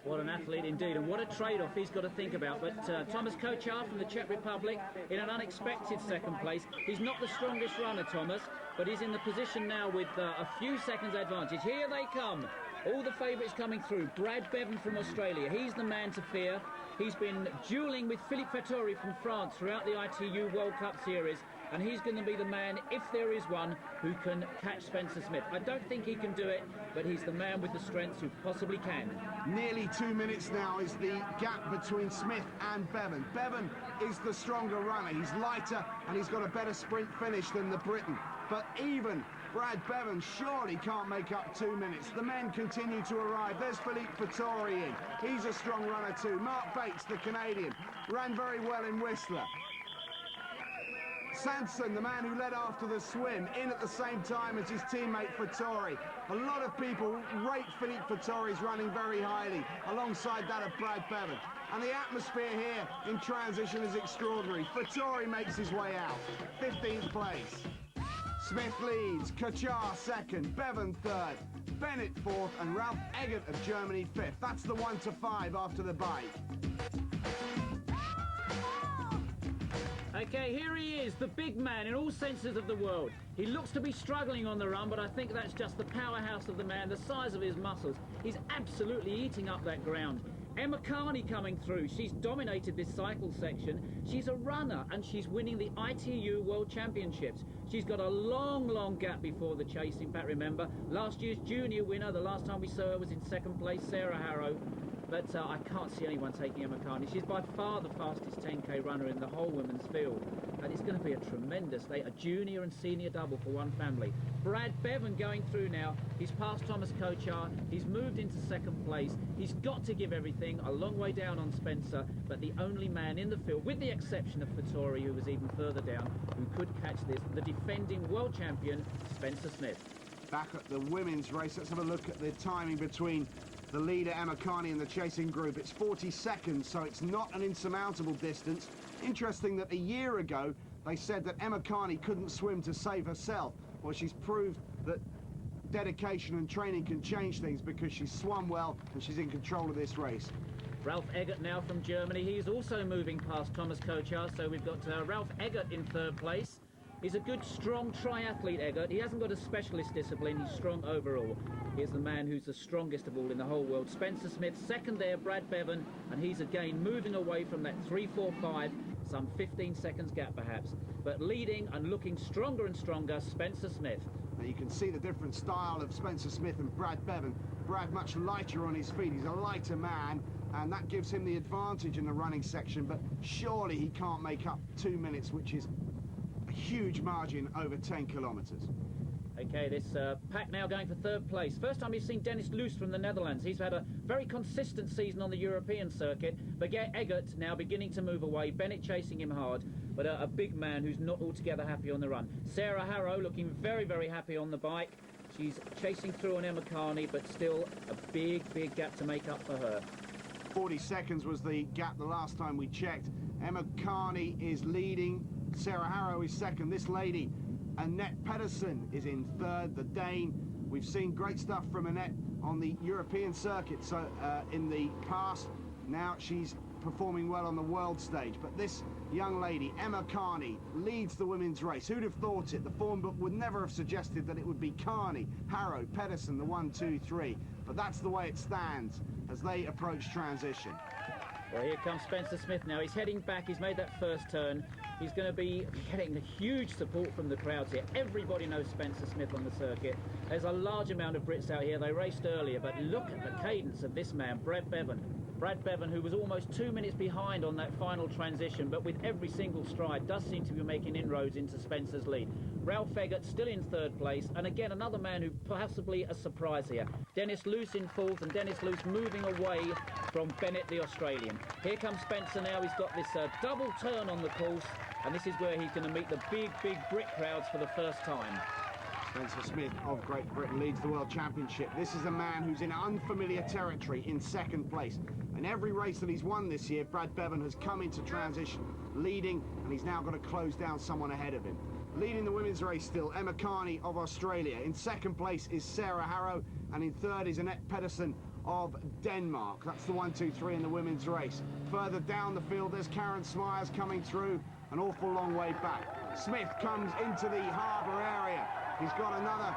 [SPEAKER 2] What an athlete indeed, and what a trade-off he's got to think about. But Thomas Kochar from the Czech Republic in an unexpected second place. He's not the strongest runner, Thomas, but he's in the position now with a few seconds advantage. Here they come. All the favourites coming through. Brad Bevan from Australia, he's the man to fear. He's been duelling with Philippe Fattori from France throughout the ITU World Cup Series, and he's going to be the man, if there is one, who can catch Spencer Smith. I don't think he can do it, but he's the man with the strength who possibly can.
[SPEAKER 1] Nearly 2 minutes now is the gap between Smith and Bevan. Bevan is the stronger runner. He's lighter, and he's got a better sprint finish than the Briton. But even Brad Bevan surely can't make up 2 minutes. The men continue to arrive. There's Philippe Fattori in. He's a strong runner too. Mark Bates, the Canadian, ran very well in Whistler. Sanson, the man who led after the swim, in at the same time as his teammate Fattori. A lot of people rate Philippe Fattori's running very highly, alongside that of Brad Bevan. And the atmosphere here in transition is extraordinary. Fattori makes his way out, 15th place. Smith leads, Kochar second, Bevan third, Bennett fourth, and Ralph Eggert of Germany fifth. That's the 1 to 5 after the bike.
[SPEAKER 2] Okay, here he is, the big man in all senses of the word. He looks to be struggling on the run, but I think that's just the powerhouse of the man, the size of his muscles. He's absolutely eating up that ground. Emma Carney coming through. She's dominated this cycle section. She's a runner, and she's winning the ITU World Championships. She's got a long, long gap before the chase. In fact, remember, last year's junior winner, the last time we saw her was in second place, Sarah Harrow. But I can't see anyone taking Emma Carney. She's by far the fastest 10K runner in the whole women's field. And it's going to be a tremendous day, a junior and senior double for one family. Brad Bevan going through now. He's passed Thomas Kochar. He's moved into second place. He's got to give everything, a long way down on Spencer, but the only man in the field, with the exception of Fattori, who was even further down, who could catch this, the defending world champion, Spencer Smith.
[SPEAKER 1] Back at the women's race, let's have a look at the timing between the leader, Emma Carney, and the chasing group. It's 40 seconds, so it's not an insurmountable distance. Interesting that a year ago, they said that Emma Carney couldn't swim to save herself. Well, she's proved that dedication and training can change things because she's swum well and she's in control of this race.
[SPEAKER 2] Ralph Eggert now from Germany. He's also moving past Thomas Kochar, so we've got Ralph Eggert in third place. He's a good, strong triathlete, Eggert. He hasn't got a specialist discipline. He's strong overall. Here's the man who's the strongest of all in the whole world. Spencer Smith, second there, Brad Bevan, and he's again moving away from that 3-4-5, some 15 seconds gap perhaps. But leading and looking stronger and stronger, Spencer Smith.
[SPEAKER 1] Now you can see the different style of Spencer Smith and Brad Bevan. Brad much lighter on his feet. He's a lighter man, and that gives him the advantage in the running section, but surely he can't make up 2 minutes, which is a huge margin over 10 kilometres.
[SPEAKER 2] Okay, this pack now going for third place. First time you've seen Dennis Loos from the Netherlands. He's had a very consistent season on the European circuit. But Eggert now beginning to move away. Bennett chasing him hard, but a big man who's not altogether happy on the run. Sarah Harrow looking very, very happy on the bike. She's chasing through on Emma Carney, but still a big, big gap to make up for her.
[SPEAKER 1] 40 seconds was the gap the last time we checked. Emma Carney is leading. Sarah Harrow is second. This lady, Annette Pedersen, is in third, the Dane. We've seen great stuff from Annette on the European circuit so in the past. Now she's performing well on the world stage. But this young lady, Emma Carney, leads the women's race. Who'd have thought it? The form book would never have suggested that it would be Carney, Harrow, Pedersen, the 1, 2, 3. but that's the way it stands as they approach transition.
[SPEAKER 2] Well, here comes Spencer Smith now. He's heading back. He's made that first turn. He's going to be getting huge support from the crowds here. Everybody knows Spencer Smith on the circuit. There's a large amount of Brits out here. They raced earlier, but look at the cadence of this man, Brad Bevan. Brad Bevan, who was almost 2 minutes behind on that final transition, but with every single stride does seem to be making inroads into Spencer's lead. Ralph Eggert still in third place, and again another man who possibly a surprise here. Dennis Luce in fourth, and Dennis Luce moving away from Bennett, the Australian. Here comes Spencer now. He's got this double turn on the course, and this is where he's going to meet the big Brit crowds for the first time.
[SPEAKER 1] Spencer Smith of Great Britain leads the World Championship. This is a man who's in unfamiliar territory in second place. In every race that he's won this year, Brad Bevan has come into transition leading, and he's now got to close down someone ahead of him. Leading the women's race still, Emma Carney of Australia. In second place is Sarah Harrow, and in third is Annette Pedersen of Denmark. That's the 1, 2, 3 in the women's race. Further down the field, there's Karen Smyers coming through, an awful long way back. Smith comes into the harbour area. He's got another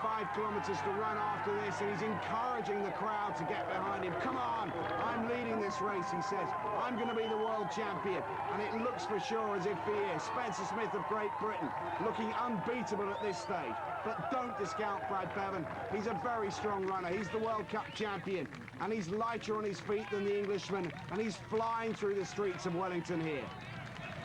[SPEAKER 1] 5 kilometres to run after this, and he's encouraging the crowd to get behind him. Come on, I'm leading this race, he says. I'm going to be the world champion, and it looks for sure as if he is. Spencer Smith of Great Britain looking unbeatable at this stage. But don't discount Brad Bevan. He's a very strong runner. He's the World Cup champion, and he's lighter on his feet than the Englishman, and he's flying through the streets of Wellington here.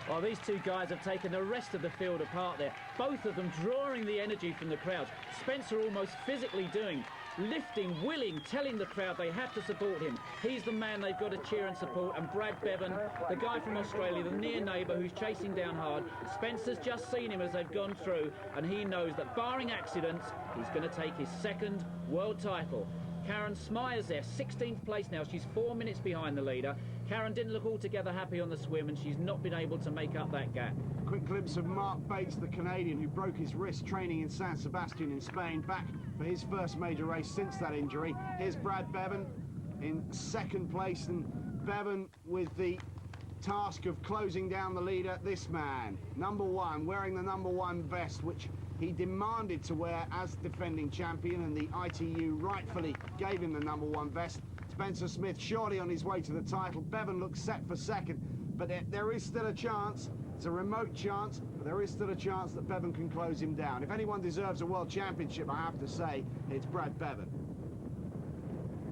[SPEAKER 2] Well, these two guys have taken the rest of the field apart there. Both of them drawing the energy from the crowds. Spencer almost physically doing, lifting, willing, telling the crowd they have to support him. He's the man they've got to cheer and support. And Brad Bevan, the guy from Australia, the near neighbour who's chasing down hard. Spencer's just seen him as they've gone through, and he knows that barring accidents, he's going to take his second world title. Karen Smyers there, 16th place now. She's 4 minutes behind the leader. Karen didn't look altogether happy on the swim, and she's not been able to make up that gap.
[SPEAKER 1] Quick glimpse of Mark Bates, the Canadian, who broke his wrist training in San Sebastian in Spain, back for his first major race since that injury. Here's Brad Bevan in second place, and Bevan with the task of closing down the leader. This man, number 1, wearing the number 1 vest, which he demanded to wear as defending champion, and the ITU rightfully gave him the number 1 vest. Spencer Smith surely on his way to the title. Bevan looks set for second, but there is still a chance. It's a remote chance, but there is still a chance that Bevan can close him down. If anyone deserves a World Championship, I have to say, it's Brad Bevan.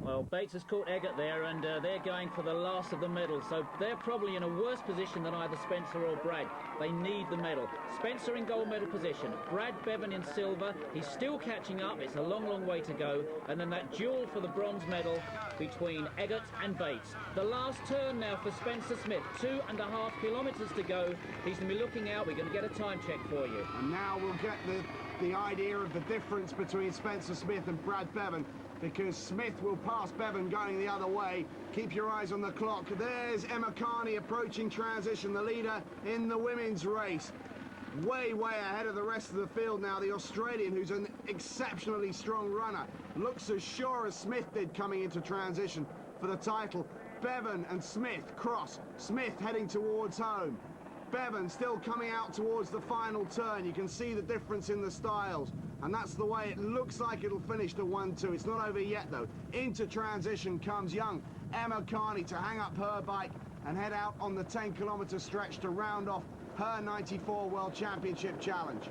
[SPEAKER 2] Well, Bates has caught Eggert there, and they're going for the last of the medals, so they're probably in a worse position than either Spencer or Brad. They need the medal. Spencer in gold medal position, Brad Bevan in silver. He's still catching up. It's a long way to go. And then that duel for the bronze medal between Eggert and Bates. The last turn now for Spencer Smith. 2.5 kilometres to go. He's going to be looking out. We're going to get a time check for you.
[SPEAKER 1] And now we'll get the idea of the difference between Spencer Smith and Brad Bevan, because Smith will pass Bevan going the other way. Keep your eyes on the clock. There's Emma Carney approaching transition, the leader in the women's race. Way ahead of the rest of the field now. The Australian, who's an exceptionally strong runner, looks as sure as Smith did coming into transition for the title. Bevan and Smith cross. Smith heading towards home. Bevan still coming out towards the final turn. You can see the difference in the styles, and that's the way it looks like it'll finish to 1-2. It's not over yet, though. Into transition comes young Emma Carney to hang up her bike and head out on the 10-kilometre stretch to round off her 94 World Championship challenge.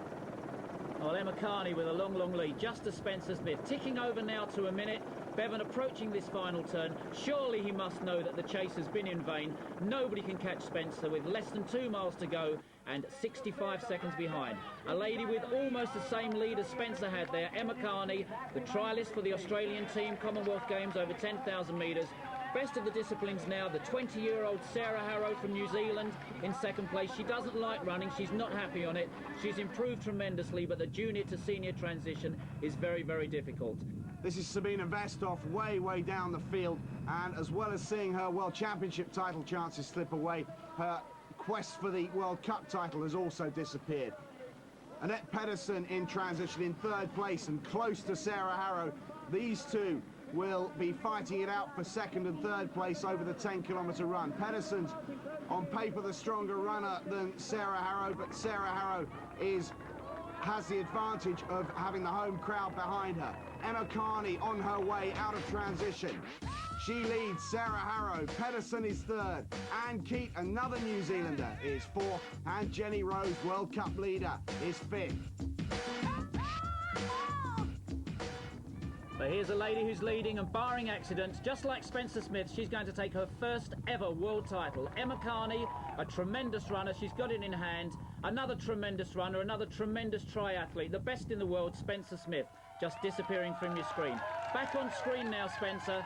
[SPEAKER 2] Well, Emma Carney with a long lead, just to Spencer Smith, ticking over now to a minute. Bevan approaching this final turn. Surely he must know that the chase has been in vain. Nobody can catch Spencer with less than 2 miles to go and 65 seconds behind. A lady with almost the same lead as Spencer had there, Emma Carney, the trialist for the Australian team, Commonwealth Games over 10,000 metres. Best of the disciplines now, the 20-year-old Sarah Harrow from New Zealand in second place. She doesn't like running, she's not happy on it. She's improved tremendously, but the junior to senior transition is very difficult.
[SPEAKER 1] This is Sabina Vestoff way down the field, and as well as seeing her World Championship title chances slip away, her quest for the World Cup title has also disappeared. Annette Pedersen in transition in third place and close to Sarah Harrow. These two will be fighting it out for second and third place over the 10-kilometre run. Pedersen's on paper the stronger runner than Sarah Harrow, but Sarah Harrow is has the advantage of having the home crowd behind her. Emma Carney on her way out of transition. She leads Sarah Harrow. Pedersen is third. Anne Keat, another New Zealander, is fourth. And Jenny Rose, World Cup leader, is fifth.
[SPEAKER 2] But here's a lady who's leading, and barring accidents, just like Spencer Smith, she's going to take her first ever world title. Emma Carney, a tremendous runner. She's got it in hand. Another tremendous runner, another tremendous triathlete. The best in the world, Spencer Smith, just disappearing from your screen. Back on screen now, Spencer.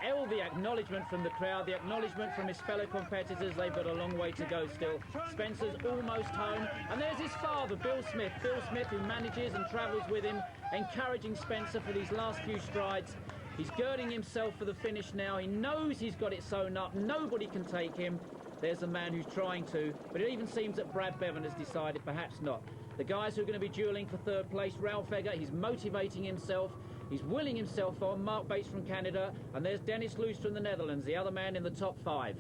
[SPEAKER 2] All the acknowledgement from the crowd, the acknowledgement from his fellow competitors. They've got a long way to go still. Spencer's almost home. And there's his father, Bill Smith. Bill Smith, who manages and travels with him, encouraging Spencer for these last few strides. He's girding himself for the finish now. He knows he's got it sewn up. Nobody can take him. There's a man who's trying to, but it even seems that Brad Bevan has decided perhaps not. The guys who are going to be duelling for third place, Ralph Eggert, he's motivating himself. He's willing himself on. Mark Bates from Canada, and there's Dennis Loos from the Netherlands, the other man in the top 5.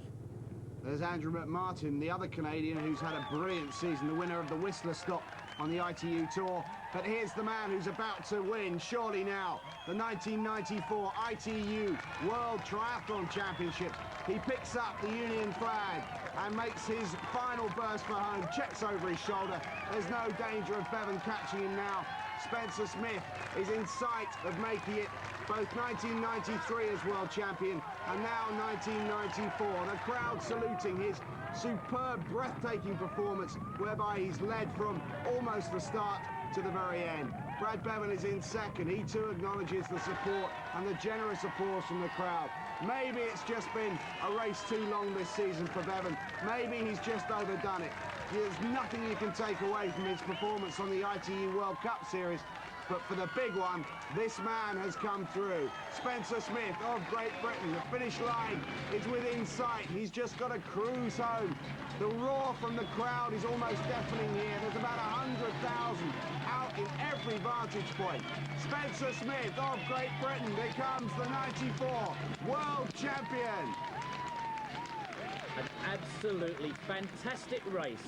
[SPEAKER 1] There's Andrew McMartin, the other Canadian who's had a brilliant season, the winner of the Whistler stop on the ITU Tour. But here's the man who's about to win, surely now, the 1994 ITU World Triathlon Championships. He picks up the Union flag and makes his final burst for home, checks over his shoulder. There's no danger of Bevan catching him now. Spencer Smith is in sight of making it both 1993 as world champion and now 1994. The crowd saluting his superb, breathtaking performance, whereby he's led from almost the start to the very end. Brad Bevan is in second. He too acknowledges the support and the generous applause from the crowd. Maybe it's just been a race too long this season for Bevan. Maybe he's just overdone it. There's nothing you can take away from his performance on the ITU World Cup Series. But for the big one, this man has come through. Spencer Smith of Great Britain. The finish line is within sight. He's just got to cruise home. The roar from the crowd is almost deafening here. There's about 100,000 out in every vantage point. Spencer Smith of Great Britain becomes the 94 World Champion.
[SPEAKER 2] An absolutely fantastic race.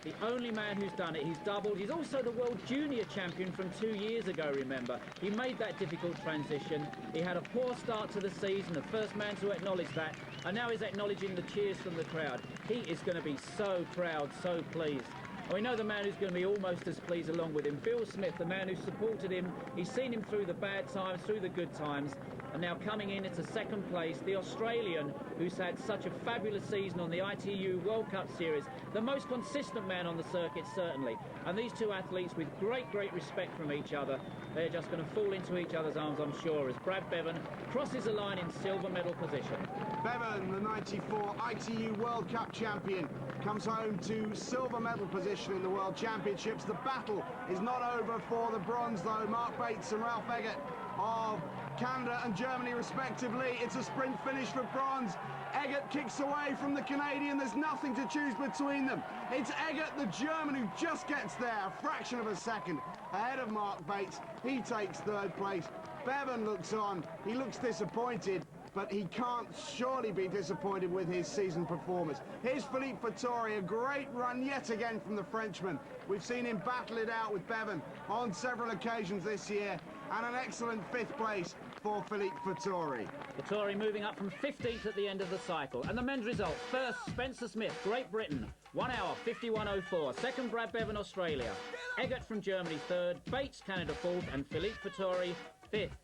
[SPEAKER 2] The only man who's done it. He's doubled. He's also the World Junior Champion from 2 years ago, remember. He made that difficult transition. He had a poor start to the season, the first man to acknowledge that, and now he's acknowledging the cheers from the crowd. He is going to be so proud, so pleased. And we know the man who's going to be almost as pleased along with him, Bill Smith, the man who supported him. He's seen him through the bad times, through the good times. And now coming in into second place, the Australian who's had such a fabulous season on the ITU World Cup Series, the most consistent man on the circuit, certainly. And these two athletes with great, great respect from each other, they're just going to fall into each other's arms, I'm sure, as Brad Bevan crosses the line in silver medal position.
[SPEAKER 1] Bevan, the 94 ITU World Cup champion, comes home to silver medal position in the World Championships. The battle is not over for the bronze, though. Mark Bates and Ralph Eggert of Canada and Germany respectively. It's a sprint finish for bronze. Eggert kicks away from the Canadian. There's nothing to choose between them. It's Eggert, the German, who just gets there a fraction of a second ahead of Mark Bates. He takes third place. Bevan looks on. He looks disappointed, but he can't surely be disappointed with his season performance. Here's Philippe Fattori, a great run yet again from the Frenchman. We've seen him battle it out with Bevan on several occasions this year, and an excellent fifth place for Philippe Fattori.
[SPEAKER 2] Fattori moving up from 15th at the end of the cycle. And the men's result: first, Spencer Smith, Great Britain, 1 hour 51:04. Second, Brad Bevan, Australia. Eggert from Germany, third. Bates, Canada, fourth. And Philippe Fattori, fifth.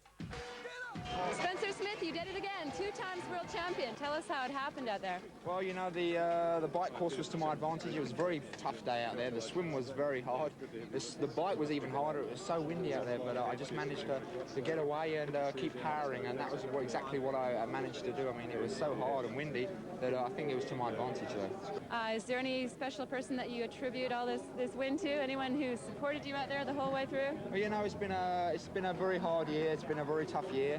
[SPEAKER 6] Spencer Smith, you did it again, 2 times world champion. Tell us how it happened out there.
[SPEAKER 3] Well, you know, the bike course was to my advantage. It was a very tough day out there. The swim was very hard. The bike was even harder. It was so windy out there, but I just managed to get away and keep powering, and that was exactly what I managed to do. I mean, it was so hard and windy that I think it was to my advantage, though.
[SPEAKER 6] Is there any special person that you attribute all this win to? Anyone who supported you out there the whole way through?
[SPEAKER 3] Well, you know, it's been a very hard year. It's been a very tough year.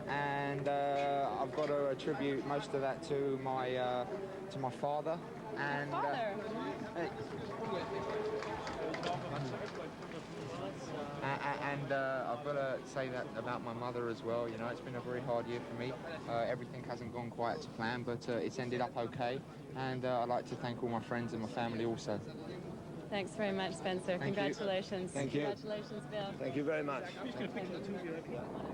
[SPEAKER 3] And I've got to attribute most of that to my father. And
[SPEAKER 6] father?
[SPEAKER 3] And I've got to say that about my mother as well. You know, it's been a very hard year for me. Everything hasn't gone quite to plan, but it's ended up okay. And I'd like to thank all my friends and my family also.
[SPEAKER 4] Thanks very much, Spencer.
[SPEAKER 5] Thank you.
[SPEAKER 4] Congratulations.
[SPEAKER 5] Thank you.
[SPEAKER 4] Congratulations, Bill.
[SPEAKER 5] Thank you very much.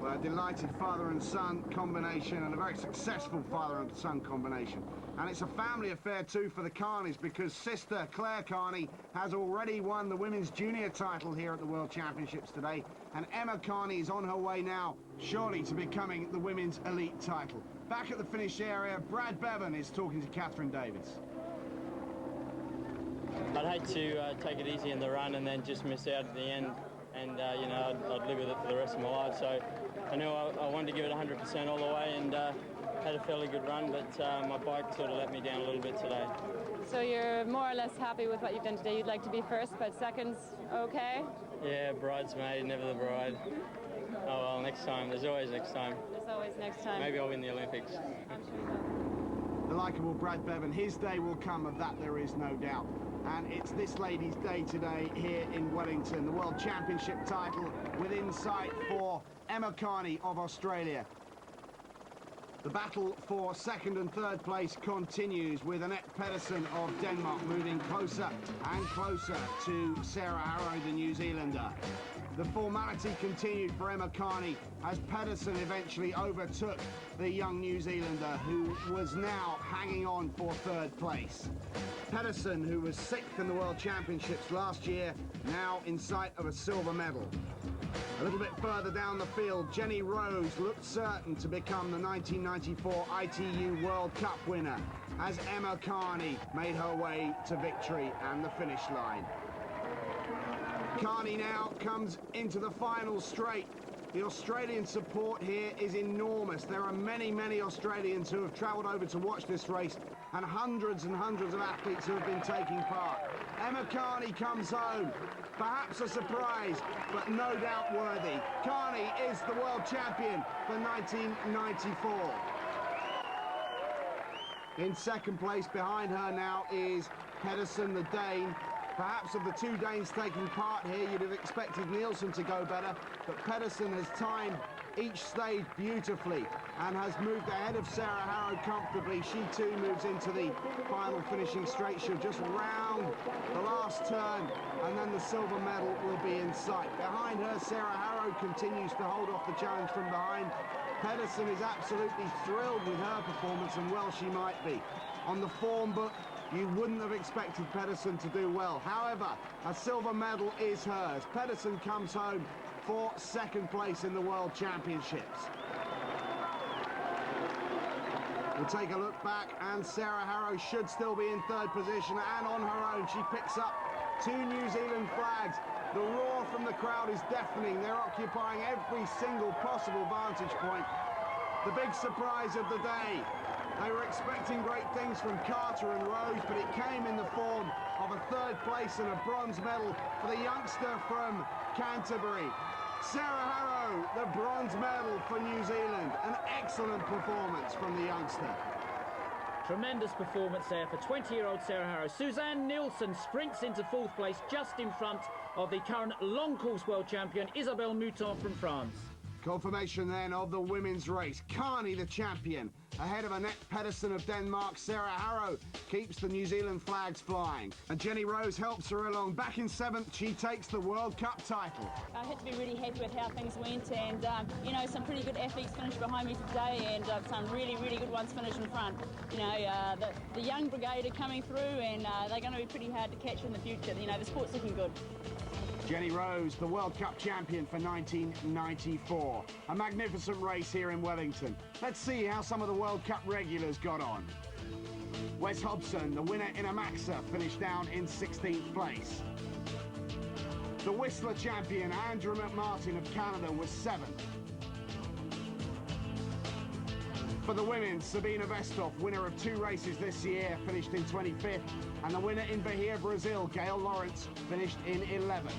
[SPEAKER 1] Well, a delighted father and son combination, and a very successful father and son combination. And it's a family affair too for the Carneys, because sister Claire Carney has already won the women's junior title here at the World Championships today, and Emma Carney is on her way now, surely, to becoming the women's elite title. Back at the finish area, Brad Bevan is talking to Catherine Davis.
[SPEAKER 9] I'd hate to take it easy in the run and then just miss out at the end, and you know, I'd live with it for the rest of my life. So I knew I wanted to give it 100% all the way, and had a fairly good run, but my bike sort of let me down a little bit today.
[SPEAKER 4] So you're more or less happy with what you've done today. You'd like to be first, but second's okay?
[SPEAKER 9] Yeah, bridesmaid, never the bride. Oh well, next time. There's always next time.
[SPEAKER 4] There's always next time.
[SPEAKER 9] Maybe I'll win the Olympics.
[SPEAKER 4] I'm sure you will.
[SPEAKER 1] The likeable Brad Bevan, his day will come, of that there is no doubt. And it's this lady's day today here in Wellington. The World Championship title within sight for Emma Carney of Australia. The battle for second and third place continues, with Annette Pedersen of Denmark moving closer and closer to Sarah Harrow, the New Zealander. The formality continued for Emma Carney as Pedersen eventually overtook the young New Zealander, who was now hanging on for third place. Pedersen, who was 6th in the World Championships last year, now in sight of a silver medal. A little bit further down the field, Jenny Rose looked certain to become the 1994 ITU World Cup winner as Emma Carney made her way to victory and the finish line. Carney now comes into the final straight. The Australian support here is enormous. There are many, many Australians who have travelled over to watch this race, and hundreds of athletes who have been taking part. Emma Carney comes home. Perhaps a surprise, but no doubt worthy. Carney is the world champion for 1994. In second place behind her now is Pedersen, the Dane. Perhaps of the two Danes taking part here, you'd have expected Nielsen to go better, but Pedersen has timed each stage beautifully and has moved ahead of Sarah Harrow comfortably. She too moves into the final finishing straight. She'll just round the last turn, and then the silver medal will be in sight. Behind her, Sarah Harrow continues to hold off the challenge from behind. Pedersen is absolutely thrilled with her performance, and well she might be. On the form book, you wouldn't have expected Pedersen to do well. However, a silver medal is hers. Pedersen comes home for second place in the World Championships. We'll take a look back, and Sarah Harrow should still be in third position, and on her own she picks up two New Zealand flags. The roar from the crowd is deafening. They're occupying every single possible vantage point. The big surprise of the day. They were expecting great things from Carter and Rose, but it came in the form of a third place and a bronze medal for the youngster from Canterbury. Sarah Harrow, the bronze medal for New Zealand. An excellent performance from the youngster.
[SPEAKER 2] Tremendous performance there for 20-year-old Sarah Harrow. Suzanne Nielsen sprints into fourth place, just in front of the current long course world champion Isabelle Mouton from France.
[SPEAKER 1] Confirmation then of the women's race. Carney the champion, ahead of Annette Pedersen of Denmark. Sarah Harrow keeps the New Zealand flags flying, and Jenny Rose helps her along. Back in 7th, she takes the World Cup title.
[SPEAKER 10] I had to be really happy with how things went, and you know, some pretty good athletes finished behind me today, and some really good ones finished in front. You know, the young brigade are coming through, and they're going to be pretty hard to catch in the future. You know, the sport's looking good.
[SPEAKER 1] Jenny Rose, the World Cup champion for 1994. A magnificent race here in Wellington. Let's see how some of the World Cup regulars got on. Wes Hobson, the winner in a Maxa, finished down in 16th place. The Whistler champion, Andrew McMartin of Canada, was 7th. For the women, Sabina Vestoff, winner of 2 races this year, finished in 25th. And the winner in Bahia, Brazil, Gail Lawrence, finished in 11th.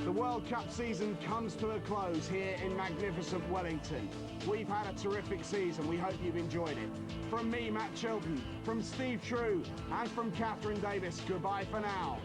[SPEAKER 1] The World Cup season comes to a close here in magnificent Wellington. We've had a terrific season. We hope you've enjoyed it. From me, Matt Chilton, from Steve True, and from Catherine Davis, goodbye for now.